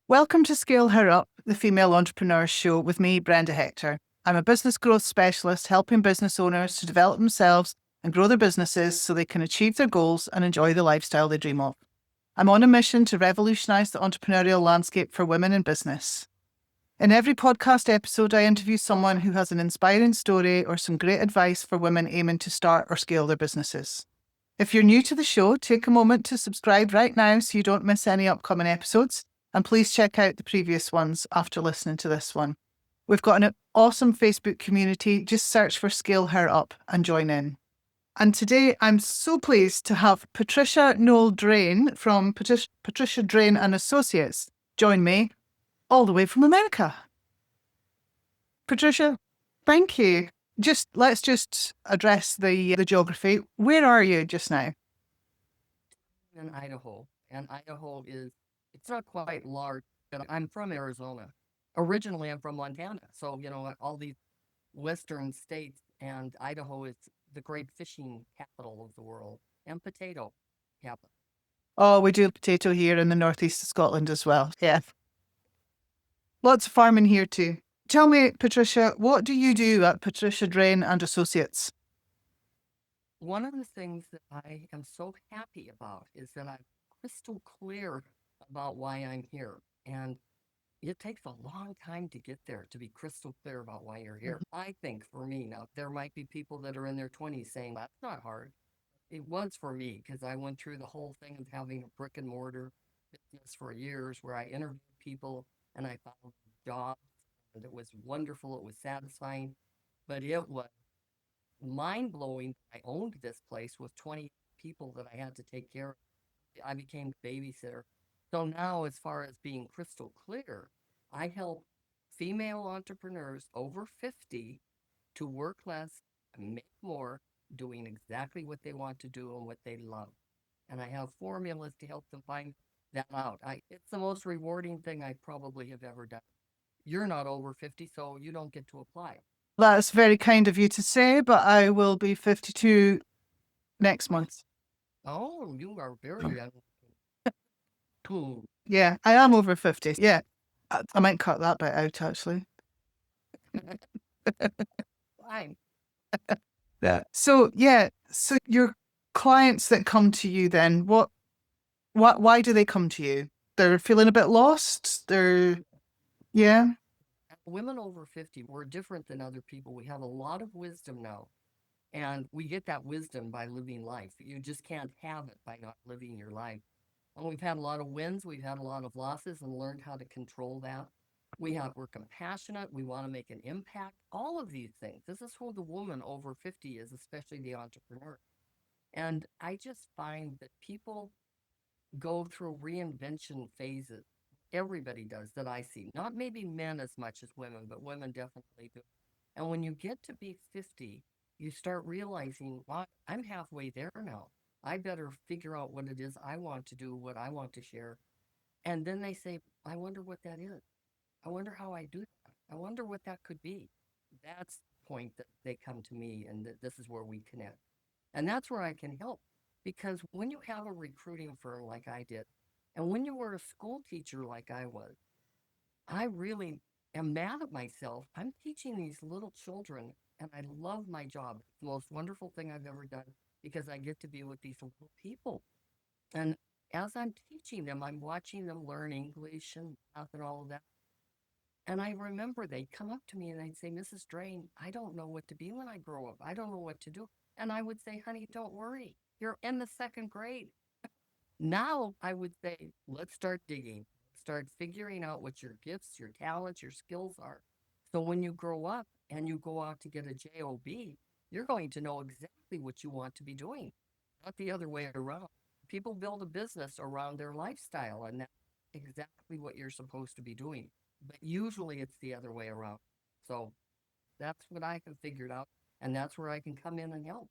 Welcome to Scale Her Up, the Female Entrepreneurs Show with me, Brenda Hector. I'm a business growth specialist helping business owners to develop themselves and grow their businesses so they can achieve their goals and enjoy the lifestyle they dream of. I'm on a mission to revolutionise the entrepreneurial landscape for women in business. In every podcast episode, I interview someone who has an inspiring story or some great advice for women aiming to start or scale their businesses. If you're new to the show, take a moment to subscribe right now so you don't miss any upcoming episodes. And please check out the previous ones after listening to this one. We've got an awesome Facebook community. Just search for Scale Her Up and join in. And today I'm so pleased to have Patricia Noel Drain from Patricia Drain Associates join me all the way from America. Patricia, thank you. Let's address the geography. Where are you just now? In Idaho, and Idaho it's not quite large, but I'm from Arizona. Originally, I'm from Montana. So, all these western states, and Idaho is the great fishing capital of the world and potato capital. Oh, we do potato here in the northeast of Scotland as well. Yeah. Lots of farming here too. Tell me, Patricia, what do you do at Patricia Drain and Associates? One of the things that I am so happy about is that I'm crystal clear about why I'm here. And it takes a long time to get there, to be crystal clear about why you're here. I think for me, now, there might be people that are in their 20s saying, that's not hard. It was for me because I went through the whole thing of having a brick and mortar business for years where I interviewed people and I found jobs. And it was wonderful. It was satisfying, but it was mind blowing. I owned this place with 20 people that I had to take care of. I became babysitter. So now, as far as being crystal clear, I help female entrepreneurs over 50 to work less and make more, doing exactly what they want to do and what they love. And I have formulas to help them find that out. It's the most rewarding thing I probably have ever done. You're not over 50, so you don't get to apply. That's very kind of you to say, but I will be 52 next month. Oh, you are very young. Cool. Yeah, I am over 50. Yeah. I might cut that bit out actually. Fine. Yeah. So your clients that come to you then, why do they come to you? They're feeling a bit lost. Yeah. Women over 50, we're different than other people. We have a lot of wisdom now. And we get that wisdom by living life. You just can't have it by not living your life. And we've had a lot of wins, we've had a lot of losses, and learned how to control that. We're compassionate, we want to make an impact, all of these things. This is who the woman over 50 is, especially the entrepreneur. And I just find that people go through reinvention phases. Everybody does that I see. Not maybe men as much as women, but women definitely do. And when you get to be 50, you start realizing, well, I'm halfway there now. I better figure out what it is I want to do, what I want to share. And then they say, I wonder what that is. I wonder how I do that. I wonder what that could be. That's the point that they come to me, and this is where we connect. And that's where I can help. Because when you have a recruiting firm like I did, and when you were a school teacher like I was, I really am mad at myself. I'm teaching these little children, and I love my job. It's the most wonderful thing I've ever done because I get to be with these little people. And as I'm teaching them, I'm watching them learn English and math and all of that. And I remember they'd come up to me and they'd say, Mrs. Drain, I don't know what to be when I grow up. I don't know what to do. And I would say, honey, don't worry. You're in the second grade. Now I would say, let's start digging, start figuring out what your gifts, your talents, your skills are. So when you grow up and you go out to get a job, you're going to know exactly what you want to be doing, not the other way around. People build a business around their lifestyle, and that's exactly what you're supposed to be doing. But usually it's the other way around. So that's what I have figured out, and that's where I can come in and help.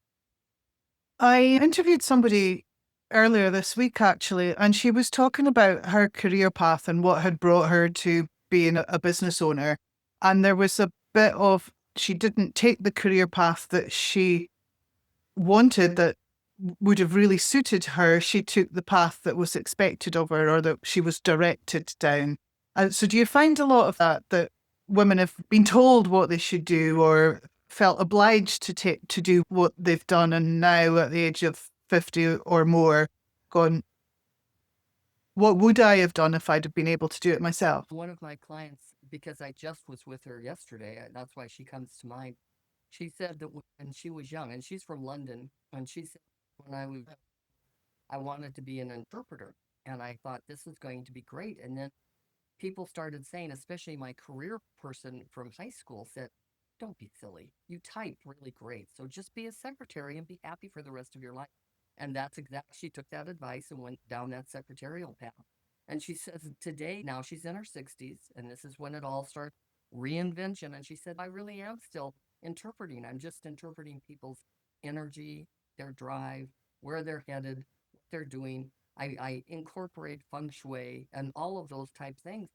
I interviewed somebody earlier this week actually, and she was talking about her career path and what had brought her to being a business owner. And there was a bit of she didn't take the career path that she wanted that would have really suited her. She took the path that was expected of her or that she was directed down. So do you find a lot of that women have been told what they should do or felt obliged to do what they've done, and now at the age of 50 or more, gone, what would I have done if I'd have been able to do it myself? One of my clients, because I just was with her yesterday, that's why she comes to mind. She said that when she was young, and she's from London, and she said, when I wanted to be an interpreter, and I thought this is going to be great. And then people started saying, especially my career person from high school said, don't be silly. You type really great. So just be a secretary and be happy for the rest of your life. And that's exactly, she took that advice and went down that secretarial path. And she says today, now she's in her 60s, and this is when it all starts reinvention. And she said, I really am still interpreting. I'm just interpreting people's energy, their drive, where they're headed, what they're doing. I incorporate feng shui and all of those type things.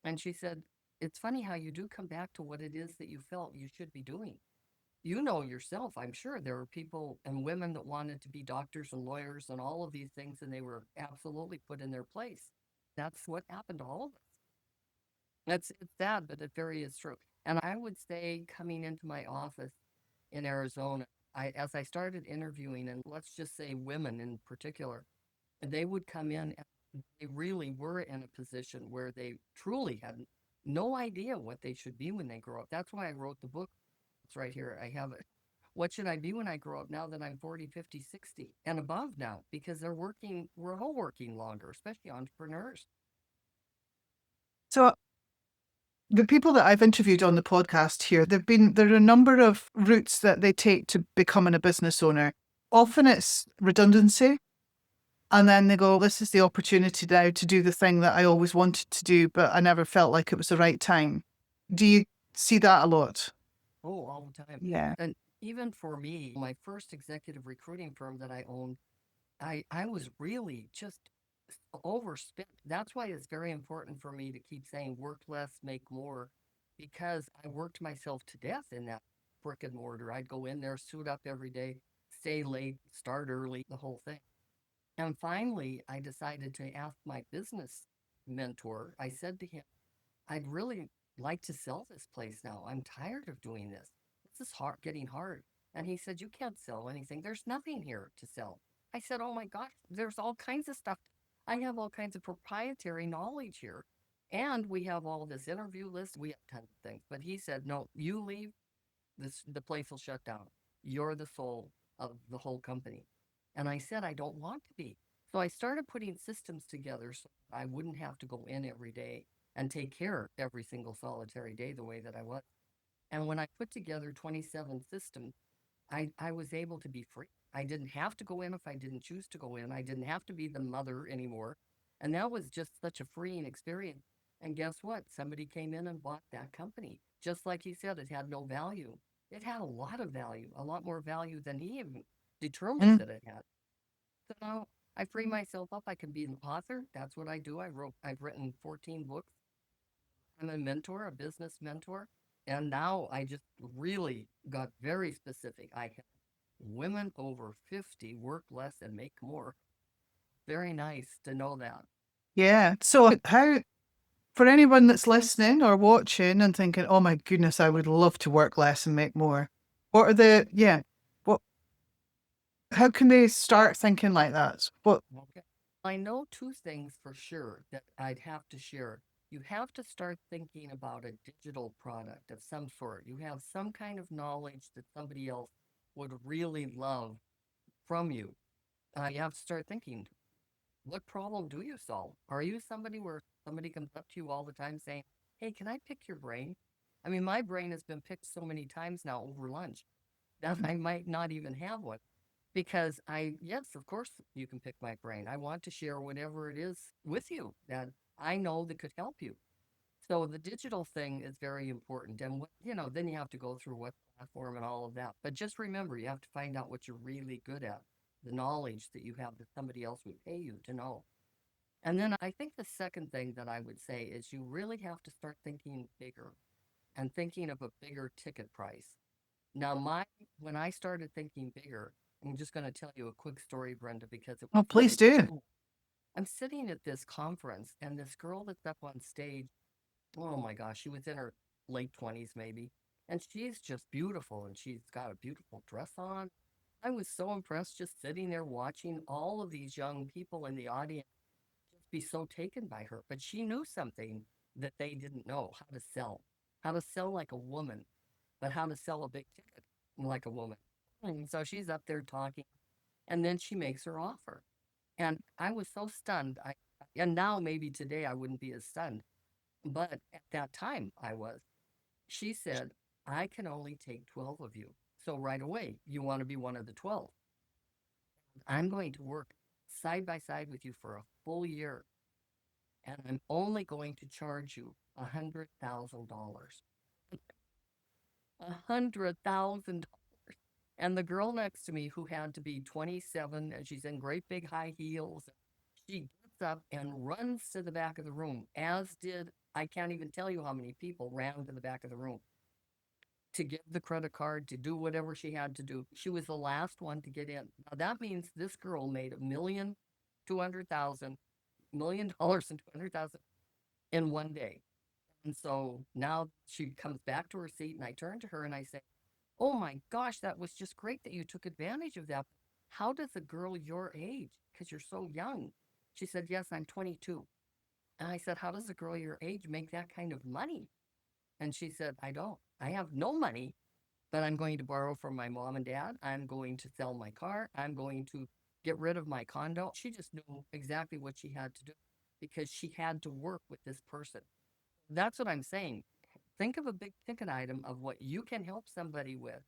And she said, it's funny how you do come back to what it is that you felt you should be doing. You know yourself, I'm sure there are people and women that wanted to be doctors and lawyers and all of these things, and they were absolutely put in their place. That's what happened to all of us. It's sad, but it very is true. And I would say coming into my office in Arizona, as I started interviewing, and let's just say women in particular, they would come in and they really were in a position where they truly had no idea what they should be when they grow up. That's why I wrote the book. It's right here. I have it. What should I be when I grow up, now that I'm 40, 50, 60 and above now? Because we're all working longer, especially entrepreneurs. So the people that I've interviewed on the podcast here, there are a number of routes that they take to becoming a business owner. Often it's redundancy. And then they go, this is the opportunity now to do the thing that I always wanted to do, but I never felt like it was the right time. Do you see that a lot? Oh, all the time. Yeah. And even for me, my first executive recruiting firm that I owned, I was really just overspent. That's why it's very important for me to keep saying work less, make more, because I worked myself to death in that brick and mortar. I'd go in there, suit up every day, stay late, start early, the whole thing. And finally, I decided to ask my business mentor. I said to him, I'd really like to sell this place now. I'm tired of doing this. This is hard, getting hard. And he said, you can't sell anything. There's nothing here to sell. I said, oh my gosh, there's all kinds of stuff. I have all kinds of proprietary knowledge here. And we have all this interview list. We have tons of things. But he said, no, you leave, the place will shut down. You're the soul of the whole company. And I said, I don't want to be. So I started putting systems together so I wouldn't have to go in every day and take care every single solitary day the way that I was. And when I put together 27 systems, I was able to be free. I didn't have to go in if I didn't choose to go in. I didn't have to be the mother anymore. And that was just such a freeing experience. And guess what? Somebody came in and bought that company. Just like he said, it had no value. It had a lot of value, a lot more value than he even determined Mm. that it had. So now I free myself up. I can be an author. That's what I do. I've written 14 books. I'm a mentor, a business mentor. And now I just really got very specific. I have women over 50 work less and make more. Very nice to know that. Yeah. So how, for anyone that's listening or watching and thinking, oh my goodness, I would love to work less and make more. What are what, how can they start thinking like that? What, Okay. I know two things for sure that I'd have to share. You have to start thinking about a digital product of some sort. You have some kind of knowledge that somebody else would really love from you. You have to start thinking, what problem do you solve? Are you somebody where somebody comes up to you all the time saying, hey, can I pick your brain? I mean, my brain has been picked so many times now over lunch that I might not even have one because yes, of course, you can pick my brain. I want to share whatever it is with you that I know that could help you. So the digital thing is very important. And then you have to go through what platform and all of that. But just remember, you have to find out what you're really good at, the knowledge that you have that somebody else would pay you to know. And then I think the second thing that I would say is you really have to start thinking bigger and thinking of a bigger ticket price. Now, when I started thinking bigger, I'm just going to tell you a quick story, Brenda, because oh, please do. I'm sitting at this conference and this girl that's up on stage, Oh my gosh, she was in her late 20s maybe. And she's just beautiful and she's got a beautiful dress on. I was so impressed just sitting there watching all of these young people in the audience just be so taken by her. But she knew something that they didn't know how to sell like a woman, but how to sell a big ticket like a woman. And so she's up there talking, and then she makes her offer. And I was so stunned. And now maybe today I wouldn't be as stunned, but at that time I was. She said, I can only take 12 of you. So right away, you want to be one of the 12. I'm going to work side by side with you for a full year, and I'm only going to charge you $100,000. $100,000. And the girl next to me, who had to be 27, and she's in great big high heels, she gets up and runs to the back of the room, as did, I can't even tell you how many people ran to the back of the room to give the credit card, to do whatever she had to do. She was the last one to get in. Now that means this girl made $1,200,000 and 200,000 in one day. And so now she comes back to her seat, and I turn to her and I say, oh my gosh, that was just great that you took advantage of that. How does a girl your age, because you're so young? She said, yes, I'm 22. And I said, how does a girl your age make that kind of money? And she said, I don't. I have no money, but I'm going to borrow from my mom and dad. I'm going to sell my car. I'm going to get rid of my condo. She just knew exactly what she had to do because she had to work with this person. That's what I'm saying. Think of a big ticket item of what you can help somebody with.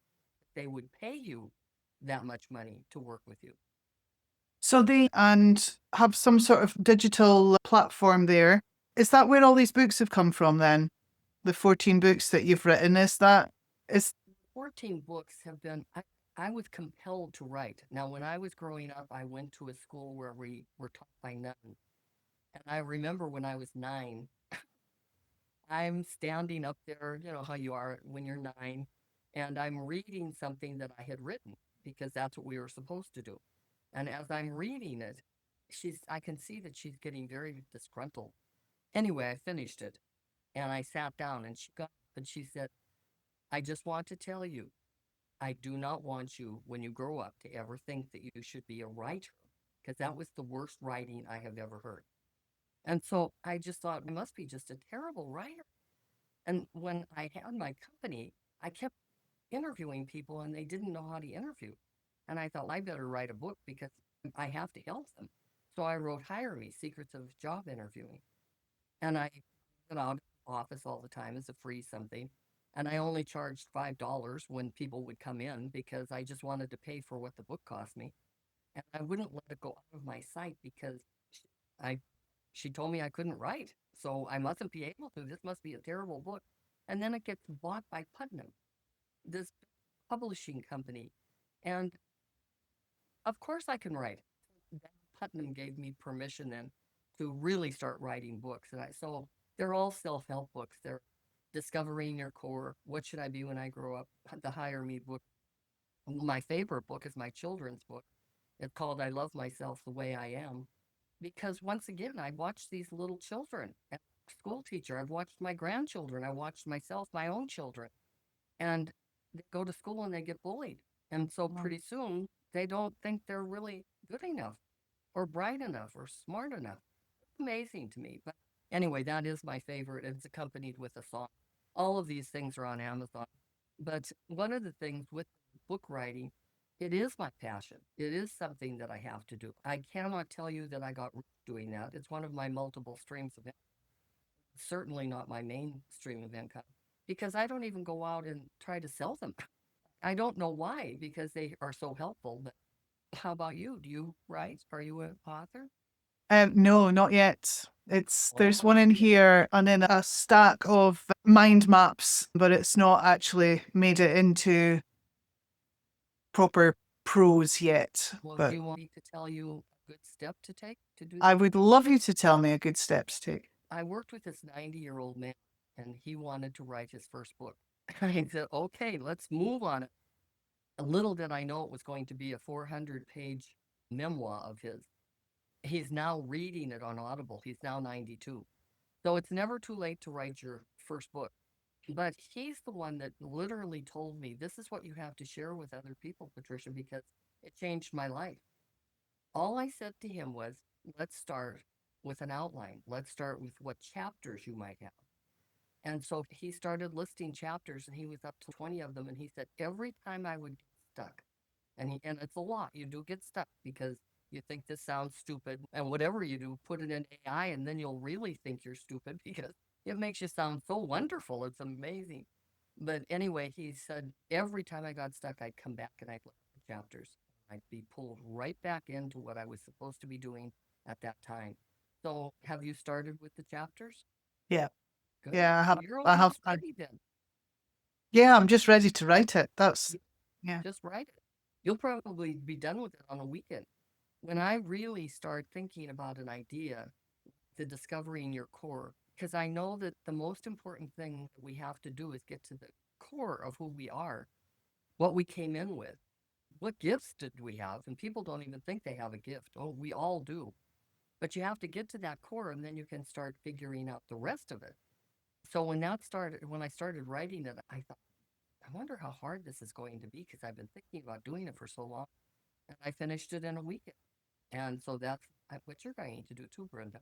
They would pay you that much money to work with you. So they and have some sort of digital platform there. Is that where all these books have come from then? The 14 books that you've written, is 14 books have been, I was compelled to write. Now, when I was growing up, I went to a school where we were taught by nuns. And I remember when I was 9, I'm standing up there, you know how you are when you're 9, and I'm reading something that I had written because that's what we were supposed to do. And as I'm reading it, I can see that she's getting very disgruntled. Anyway, I finished it and I sat down and she got up and she said, I just want to tell you, I do not want you when you grow up to ever think that you should be a writer because that was the worst writing I have ever heard. And so I just thought I must be just a terrible writer. And when I had my company, I kept interviewing people and they didn't know how to interview. And I thought, I better write a book because I have to help them. So I wrote Hire Me, Secrets of Job Interviewing. And I put out office all the time as a free something. And I only charged $5 when people would come in because I just wanted to pay for what the book cost me. And I wouldn't let it go out of my sight because I she told me I couldn't write. So I mustn't be able to. This must be a terrible book. And then it gets bought by Putnam, this publishing company. And of course I can write. Then Putnam gave me permission then to really start writing books. So they're all self-help books. They're Discovering Your Core, What Should I Be When I Grow Up, the Hire Me book. My favorite book is my children's book. It's called I Love Myself the Way I Am. Because once again, I watched these little children as a school teacher. I've watched my grandchildren. I watched myself, my own children. And they go to school and they get bullied. And so pretty soon they don't think they're really good enough or bright enough or smart enough. It's amazing to me. But anyway, that is my favorite. It's accompanied with a song. All of these things are on Amazon. But one of the things with book writing, it is my passion. It is something that I have to do. I cannot tell you that I got rich doing that. It's one of my multiple streams of income. Certainly not my main stream of income because I don't even go out and try to sell them. I don't know why, because they are so helpful. But how about you? Do you write? Are you an author? no, not yet. There's Oh, one in here and then a stack of mind maps, but it's not actually made it into proper prose yet. well, do But you want me to tell you a good step to take to do I that? would love you to tell me a good step to take. I worked with this 90-year-old man, and he wanted to write his first book. I said, okay, let's move on it. Little did I know it was going to be a 400-page memoir of his. He's now reading it on Audible. He's now 92. So it's never too late to write your first book. But he's the one that literally told me, this is what you have to share with other people, Patricia, because it changed my life. All I said to him was, let's start with an outline. Let's start with what chapters you might have. And so he started listing chapters and he was up to 20 of them. And he said, every time I would get stuck, and it's a lot, you do get stuck because you think this sounds stupid. And whatever you do, put it in AI and then you'll really think you're stupid because it makes you sound so wonderful. It's amazing. But anyway, he said, every time I got stuck, I'd come back and I'd look at the chapters. I'd be pulled right back into what I was supposed to be doing at that time. So have you started with the chapters? Yeah. Good. Yeah. You're I have, almost ready then. yeah, I'm just ready to write it. That's, Y- yeah. Just write it. You'll probably be done with it on a weekend. When I really start thinking about an idea, the discovering your core, because I know that the most important thing that we have to do is get to the core of who we are, what we came in with. What gifts did we have? And people don't even think they have a gift. Oh, we all do. But you have to get to that core and then you can start figuring out the rest of it. So when I started writing it, I thought, I wonder how hard this is going to be because I've been thinking about doing it for so long. And I finished it in a weekend. And so that's what you're going to do too, Brenda.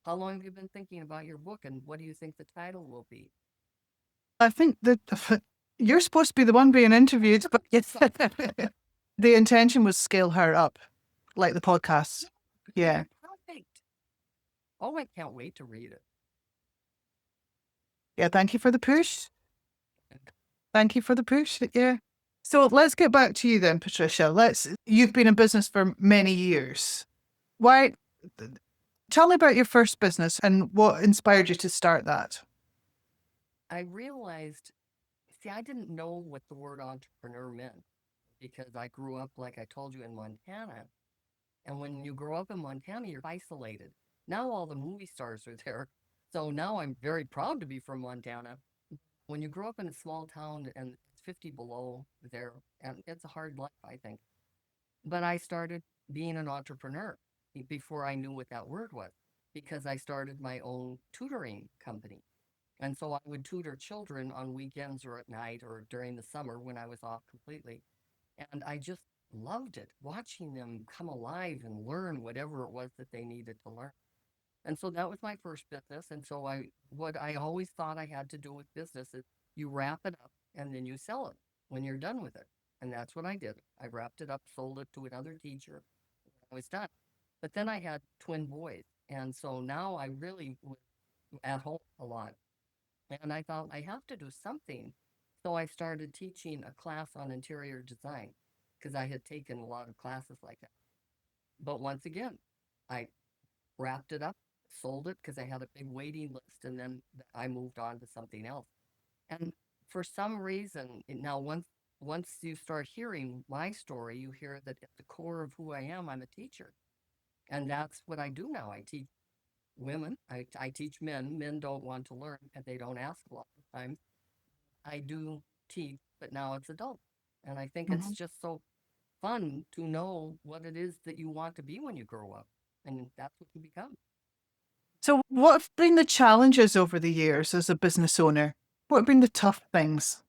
How long have you been thinking about your book and what do you think the title will be? I think that you're supposed to be the one being interviewed, but yes, the intention was scale her up, like the podcast. Yeah. Perfect. Oh, I can't wait to read it. Yeah. Thank you for the push. Thank you for the push. Yeah. So let's get back to you then, Patricia. You've been in business for many years. Why, tell me about your first business and what inspired you to start that. I realized, see, I didn't know what the word entrepreneur meant because I grew up, like I told you, in Montana. And when you grow up in Montana, you're isolated. Now all the movie stars are there. So now I'm very proud to be from Montana. When you grow up in a small town and it's 50 below there, and it's a hard life, I think. But I started being an entrepreneur before I knew what that word was because I started my own tutoring company. And so I would tutor children on weekends or at night or during the summer when I was off completely. And I just loved it, watching them come alive and learn whatever it was that they needed to learn. And so that was my first business. And so what I always thought I had to do with business is you wrap it up and then you sell it when you're done with it. And that's what I did. I wrapped it up, sold it to another teacher. I was done. But then I had twin boys. And so now I really was at home a lot. And I thought I have to do something. So I started teaching a class on interior design because I had taken a lot of classes like that. But once again, I wrapped it up, sold it because I had a big waiting list, and then I moved on to something else. And for some reason, now once you start hearing my story, you hear that at the core of who I am, I'm a teacher. And that's what I do now. I teach women, I teach men. Men don't want to learn and they don't ask a lot of times. I do teach, but now it's adult. And I think it's Mhm. just so fun to know what it is that you want to be when you grow up. And that's what you become. So, what have been the challenges over the years as a business owner? What have been the tough things?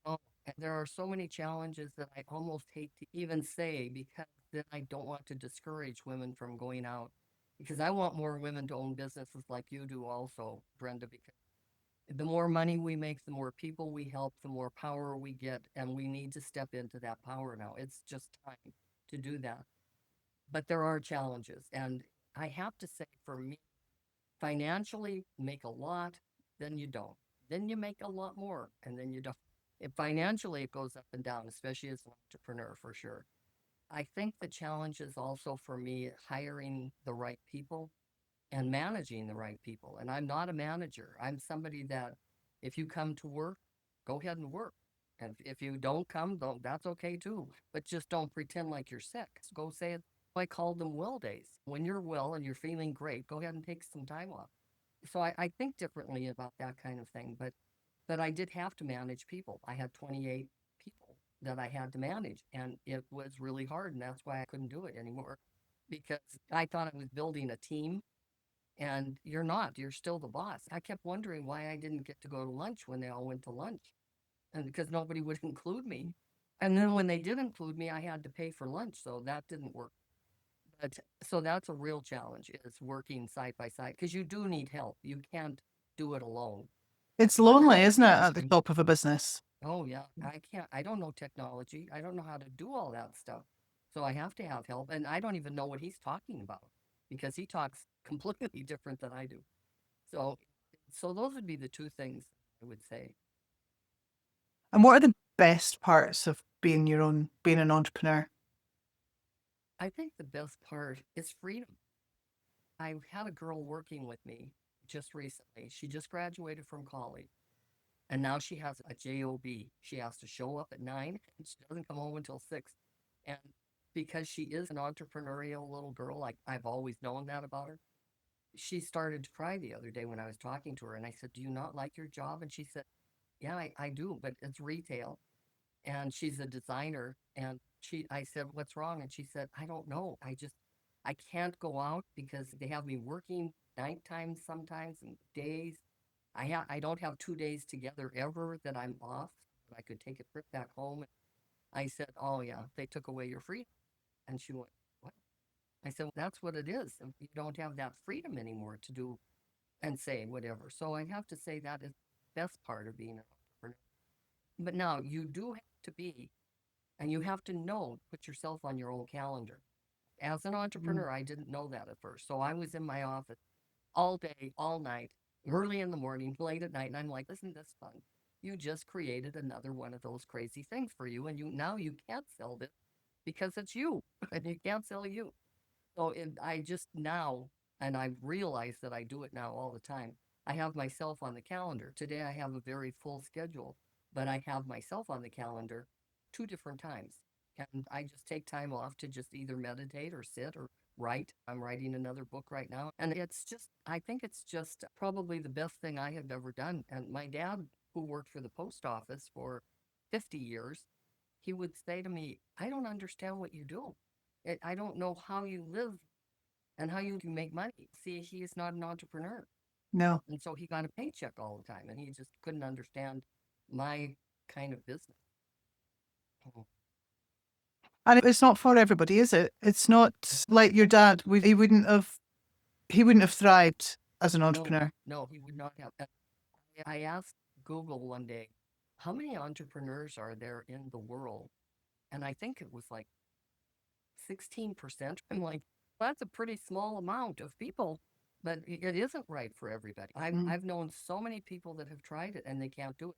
Oh, and there are so many challenges that I almost hate to even say because then I don't want to discourage women from going out because I want more women to own businesses like you do also, Brenda, because the more money we make, the more people we help, the more power we get, and we need to step into that power now. It's just time to do that. But there are challenges, and I have to say for me, financially make a lot, then you don't. Then you make a lot more, and then you don't. If financially it goes up and down, especially as an entrepreneur for sure. I think the challenge is also for me hiring the right people and managing the right people. And I'm not a manager. I'm somebody that if you come to work, go ahead and work. And if you don't come, don't, that's okay too. But just don't pretend like you're sick. Go say it. I call them well days. When you're well and you're feeling great, go ahead and take some time off. So I think differently about that kind of thing. But I did have to manage people. I had 28 people that I had to manage, and it was really hard. And that's why I couldn't do it anymore because I thought I was building a team And you're not, you're still the boss. I kept wondering why I didn't get to go to lunch when they all went to lunch. And because nobody would include me. And then when they did include me, I had to pay for lunch. So that didn't work. But so that's a real challenge is working side by side because you do need help. You can't do it alone. It's lonely, isn't it, at the top of a business? Oh yeah, I can't. I don't know technology. I don't know how to do all that stuff. So I have to have help, and I don't even know what he's talking about because he talks completely different than I do. So, so those would be the two things I would say. And what are the best parts of being an entrepreneur? I think the best part is freedom. I had a girl working with me just recently. She just graduated from college. And now she has a job. She has to show up at 9 and she doesn't come home until 6. And because she is an entrepreneurial little girl, like I've always known that about her, she started to cry the other day when I was talking to her. And I said, "Do you not like your job?" And she said, "Yeah, I do, but it's retail." And she's a designer. And I said, "What's wrong?" And she said, "I don't know. I can't go out because they have me working nighttime sometimes and days. I don't have 2 days together ever that I'm off. I could take a trip back home." I said, "Oh yeah, they took away your freedom." And she went, "What?" I said, "Well, that's what it is. You don't have that freedom anymore to do and say whatever." So I have to say that is the best part of being an entrepreneur. But now you do have to be, and you have to know, put yourself on your own calendar. As an Mm. entrepreneur, I didn't know that at first. So I was in my office all day, all night, early in the morning, late at night. And I'm like, "Isn't this fun? You just created another one of those crazy things for you. And now you can't sell this because it's you and you can't sell you." So I just now, and I realize that I do it now all the time. I have myself on the calendar. Today I have a very full schedule, but I have myself on the calendar 2 different times. And I just take time off to just either meditate or sit or write. I'm writing another book right now. And I think it's just probably the best thing I have ever done. And my dad, who worked for the post office for 50 years, he would say to me, "I don't understand what you do. I don't know how you live and how you can make money." See, he is not an entrepreneur. No. And so he got a paycheck all the time and he just couldn't understand my kind of business. Oh, And it's not for everybody, is it? It's not like your dad. He wouldn't have thrived as an no, entrepreneur. no, he would not have. I asked Google one day, "How many entrepreneurs are there in the world?" And I think it was like 16%. I'm like, that's a pretty small amount of people, but it isn't right for everybody. Mm. I've known so many people that have tried it and they can't do it.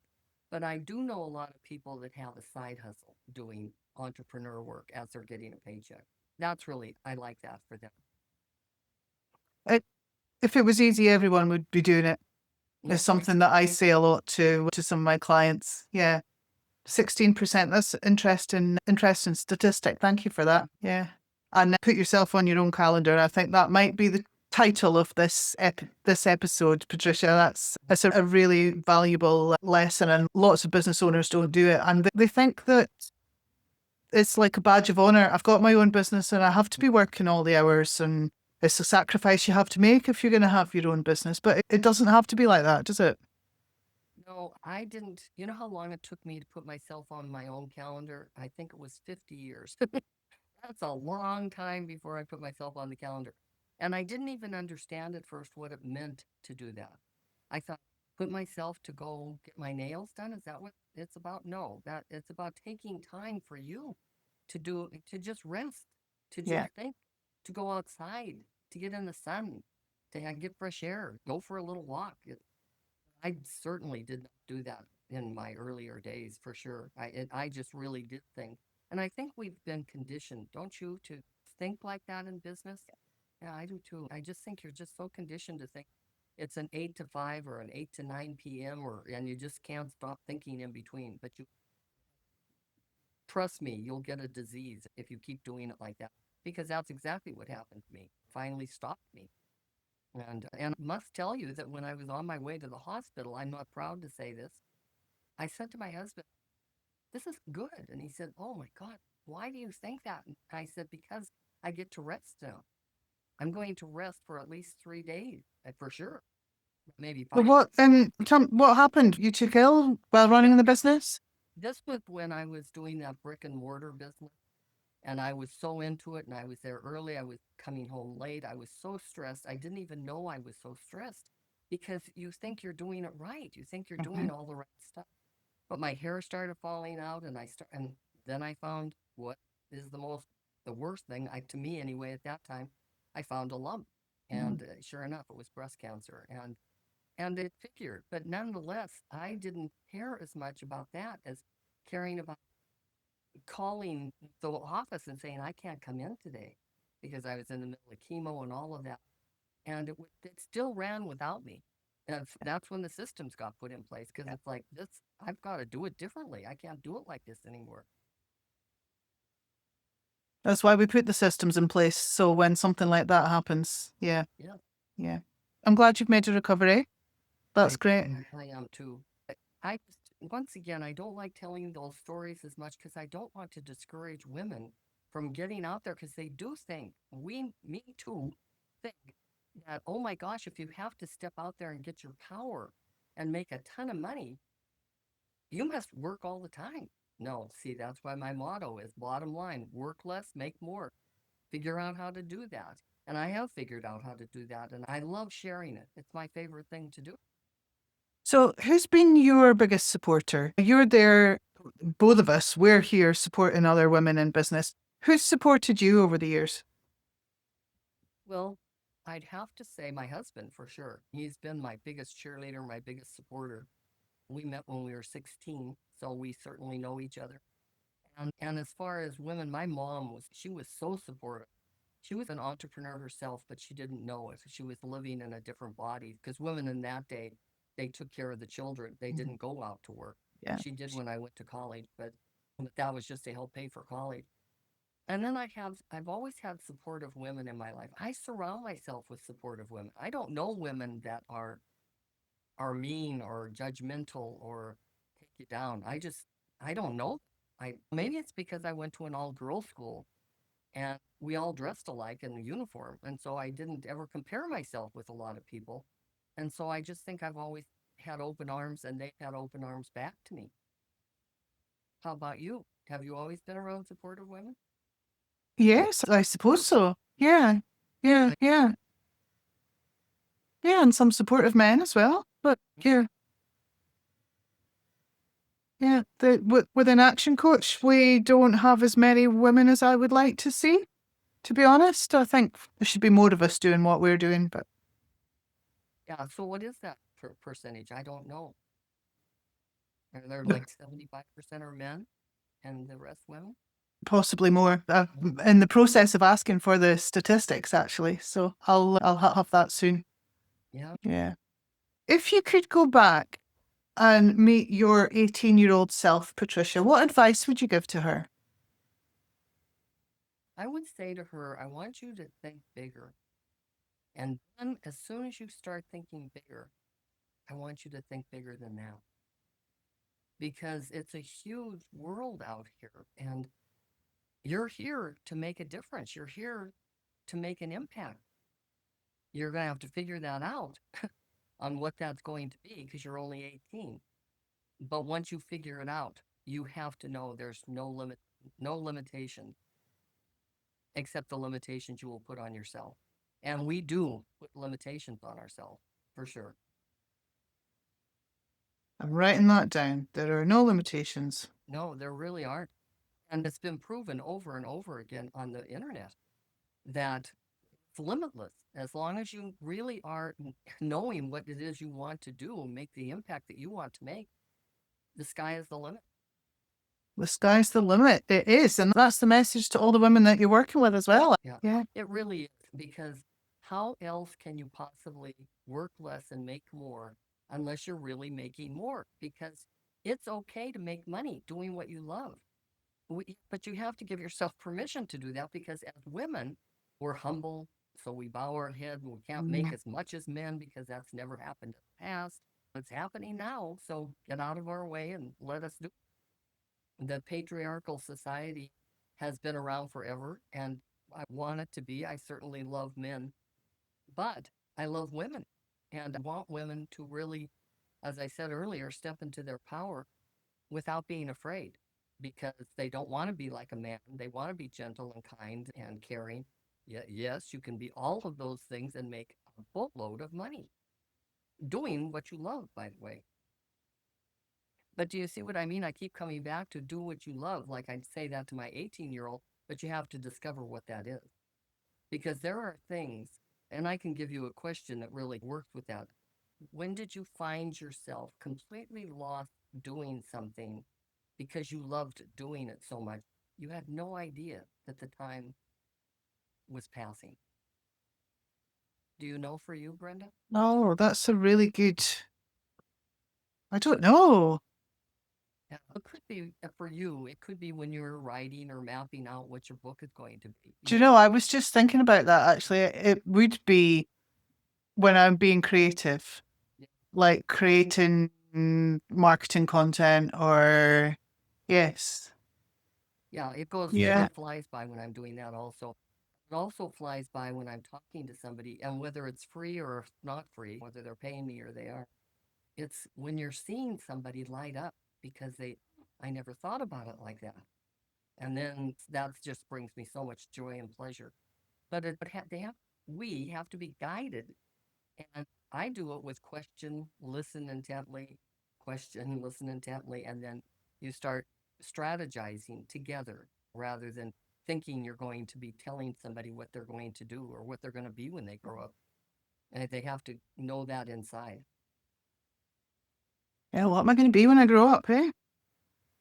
But I do know a lot of people that have a side hustle doing entrepreneur work as they're getting a paycheck. That's really, I like that for them. It, if it was easy, everyone would be doing it. Yeah. It's something that I say a lot to some of my clients. Yeah. 16%. That's interesting statistic. Thank you for that. Yeah. And put yourself on your own calendar. I think that might be the title of this episode, Patricia. That's a really valuable lesson, and lots of business owners don't do it, and they think that it's like a badge of honor. I've got my own business, and I have to be working all the hours, and it's a sacrifice you have to make if you're going to have your own business. But it doesn't have to be like that, does it? No, I didn't. You know how long it took me to put myself on my own calendar? I think it was 50 years. That's a long time before I put myself on the calendar. And I didn't even understand at first what it meant to do that. I thought, put myself to go get my nails done? Is that what it's about? No, that it's about taking time for you to just rest, to just Yeah. think, to go outside, to get in the sun, to get fresh air, go for a little walk. I certainly did not do that in my earlier days, for sure. I just really did think, and I think we've been conditioned, don't you, to think like that in business? Yeah, I do too. I just think you're just so conditioned to think it's an 8 to 5 or an 8 to 9 p.m. and you just can't stop thinking in between. But you trust me, you'll get a disease if you keep doing it like that because that's exactly what happened to me. Finally stopped me. And I must tell you that when I was on my way to the hospital, I'm not proud to say this. I said to my husband, "This is good." And he said, "Oh my God, why do you think that?" And I said, "Because I get to rest now." I'm going to rest for at least 3 days, for sure, maybe But 5. what happened? You took ill while running the business? This was when I was doing that brick and mortar business, and I was so into it, and I was there early. I was coming home late. I was so stressed. I didn't even know I was so stressed because you think you're doing it right. You think you're Mhm. doing all the right stuff. But my hair started falling out, and and then I found what is the worst thing, to me anyway, at that time. I found a lump, Mhm. and sure enough, it was breast cancer, and it figured. But nonetheless, I didn't care as much about that as caring about calling the office and saying I can't come in today because I was in the middle of chemo and all of that, and it still ran without me. And that's when the systems got put in place because it's like this, I've got to do it differently. I can't do it like this anymore. That's why we put the systems in place. So when something like that happens, yeah, Yeah, yeah. I'm glad you've made a recovery. That's I great. I am too. I once again, I don't like telling those stories as much because I don't want to discourage women from getting out there because they do think me too, think that, oh my gosh, if you have to step out there and get your power and make a ton of money, you must work all the time. No, see, that's why my motto is bottom line, work less, make more. Figure out how to do that. And I have figured out how to do that. And I love sharing it. It's my favorite thing to do. So who's been your biggest supporter? You're there, both of us, we're here supporting other women in business. Who's supported you over the years? Well, I'd have to say my husband for sure. He's been my biggest cheerleader, my biggest supporter. We met when we were 16, so we certainly know each other. And as far as women, my mom she was so supportive. She was an entrepreneur herself, but she didn't know it. She was living in a different body because women in that day, they took care of the children. They Mhm. didn't go out to work. Yeah. She did when I went to college, but that was just to help pay for college. And then I've always had supportive women in my life. I surround myself with supportive women. I don't know women that are mean or judgmental or take you down. I don't know. I maybe it's because I went to an all girls school and we all dressed alike in the uniform. And so I didn't ever compare myself with a lot of people. And so I just think I've always had open arms and they've had open arms back to me. How about you? Have you always been around supportive women? Yes, I suppose so. Yeah. Yeah. Yeah. Yeah. And some supportive men as well. But yeah. Yeah. Within Action Coach, we don't have as many women as I would like to see. To be honest, I think there should be more of us doing what we're doing, but Yeah. So what is that percentage? I don't know. Are there like 75% are men and the rest women? possibly more. In the process of asking for the statistics, actually. So I'll have that soon. Yeah. Yeah. If you could go back and meet your 18-year-old self, Patricia, what advice would you give to her? I would say to her, I want you to think bigger. And then as soon as you start thinking bigger, I want you to think bigger than that because it's a huge world out here and you're here to make a difference. You're here to make an impact. You're going to have to figure that out on what that's going to be because you're only 18. But once you figure it out, you have to know there's no limitation except the limitations you will put on yourself. And we do put limitations on ourselves for sure. I'm writing that down. There are no limitations. No, there really aren't. And it's been proven over and over again on the internet that it's limitless as long as you really are knowing what it is you want to do and make the impact that you want to make. The sky is the limit. The sky's the limit. It is. And that's the message to all the women that you're working with as well. Yeah, Yeah. it really is because how else can you possibly work less and make more unless you're really making more? Because it's okay to make money doing what you love. But you have to give yourself permission to do that because as women, we're humble. So we bow our head. We can't make Mm. as much as men because that's never happened in the past. It's happening now. So get out of our way and let us do it. The patriarchal society has been around forever. And I want it to be. I certainly love men, but I love women. And I want women to really, as I said earlier, step into their power without being afraid because they don't want to be like a man. They want to be gentle and kind and caring. Yes, you can be all of those things and make a boatload of money doing what you love, by the way. But do you see what I mean? I keep coming back to do what you love. Like I'd say that to my 18-year-old, but you have to discover what that is. Because there are things, and I can give you a question that really worked with that. When did you find yourself completely lost doing something because you loved doing it so much? You had no idea that the time was passing. Do you know for you, Brenda? Oh, that's a really good. I don't know. Yeah, it could be for you. It could be when you're writing or mapping out what your book is going to be. Do you know, I was just thinking about that actually. It would be when I'm being creative, Yeah, like creating marketing content or, yes. yeah, it goes, Yeah. it flies by when I'm doing that also. It also flies by when I'm talking to somebody, and whether it's free or not free, whether they're paying me or they are, it's when you're seeing somebody light up because I never thought about it like that. And then that just brings me so much joy and pleasure. We have to be guided. And I do it with question, listen intently, and then you start strategizing together rather than thinking you're going to be telling somebody what they're going to do or what they're going to be when they grow up. And they have to know that inside. Yeah, what am I going to be when I grow up, eh?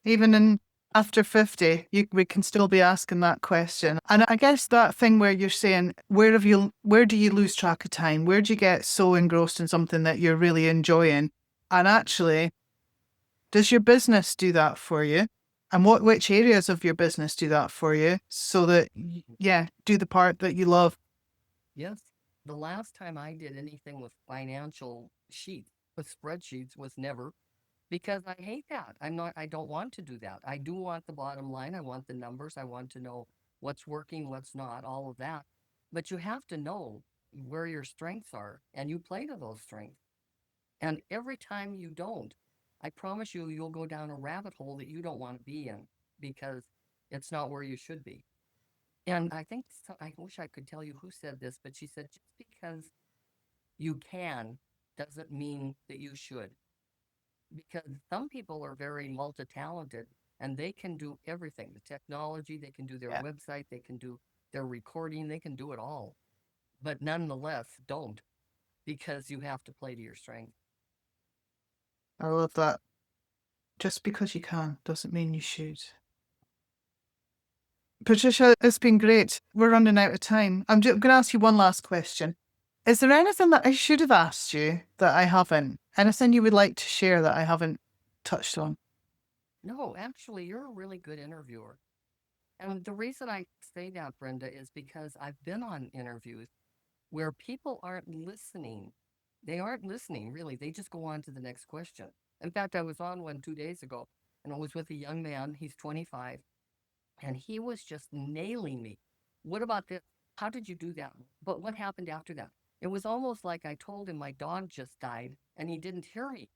Even in after 50, we can still be asking that question. And I guess that thing where you're saying, where do you lose track of time? Where do you get so engrossed in something that you're really enjoying? And actually, does your business do that for you? And which areas of your business do that for you so that, yeah, do the part that you love? Yes. The last time I did anything with financial sheets, with spreadsheets, was never because I hate that. I don't want to do that. I do want the bottom line. I want the numbers. I want to know what's working, what's not, all of that. But you have to know where your strengths are and you play to those strengths. And every time you don't, I promise you, you'll go down a rabbit hole that you don't want to be in because it's not where you should be. And I wish I could tell you who said this, but she said, just because you can doesn't mean that you should. Because some people are very multi-talented and they can do everything. The technology, they can do their Yeah, website, they can do their recording, they can do it all. But nonetheless, don't because you have to play to your strength. I love that. Just because you can doesn't mean you should. Patricia, it's been great. We're running out of time. I'm going to ask you one last question. Is there anything that I should have asked you that I haven't? Anything you would like to share that I haven't touched on? No, actually, you're a really good interviewer. And the reason I say that, Brenda, is because I've been on interviews where people aren't listening. They aren't listening, really. They just go on to the next question. In fact, I was on one 2 days ago and I was with a young man. He's 25 and he was just nailing me. What about this? How did you do that? But what happened after that? It was almost like I told him my dog just died and he didn't hear me.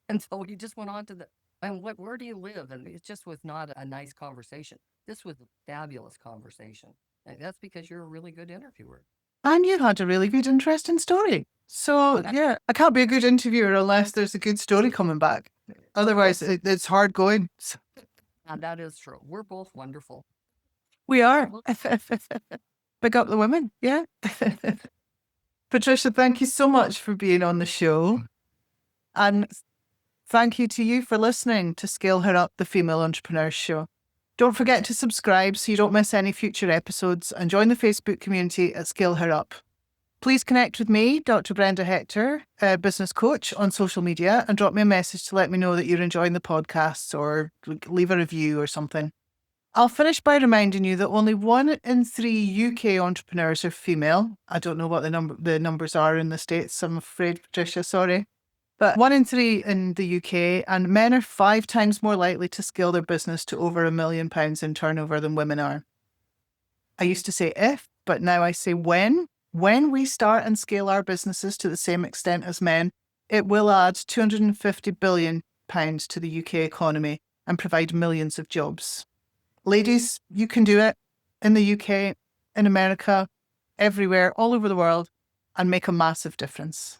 And so he just went on to and where do you live? And it just was not a nice conversation. This was a fabulous conversation. And that's because you're a really good interviewer. And you had a really good, interesting story. So, yeah, I can't be a good interviewer unless there's a good story coming back. Otherwise, it's hard going. And that is true. We're both wonderful. We are. Big up the women. Yeah. Patricia, thank you so much for being on the show. And thank you to you for listening to Scale Her Up, the Female Entrepreneurs Show. Don't forget to subscribe so you don't miss any future episodes and join the Facebook community at Scale Her Up. Please connect with me, Dr. Brenda Hector, a business coach, on social media and drop me a message to let me know that you're enjoying the podcast or leave a review or something. I'll finish by reminding you that only 1 in 3 UK entrepreneurs are female. I don't know what the numbers are in the States, I'm afraid, Patricia, sorry. But 1 in 3 in the UK, and men are 5 times more likely to scale their business to over £1 million in turnover than women are. I used to say if, but now I say when. When we start and scale our businesses to the same extent as men, it will add £250 billion to the UK economy and provide millions of jobs. Ladies, you can do it in the UK, in America, everywhere, all over the world, and make a massive difference.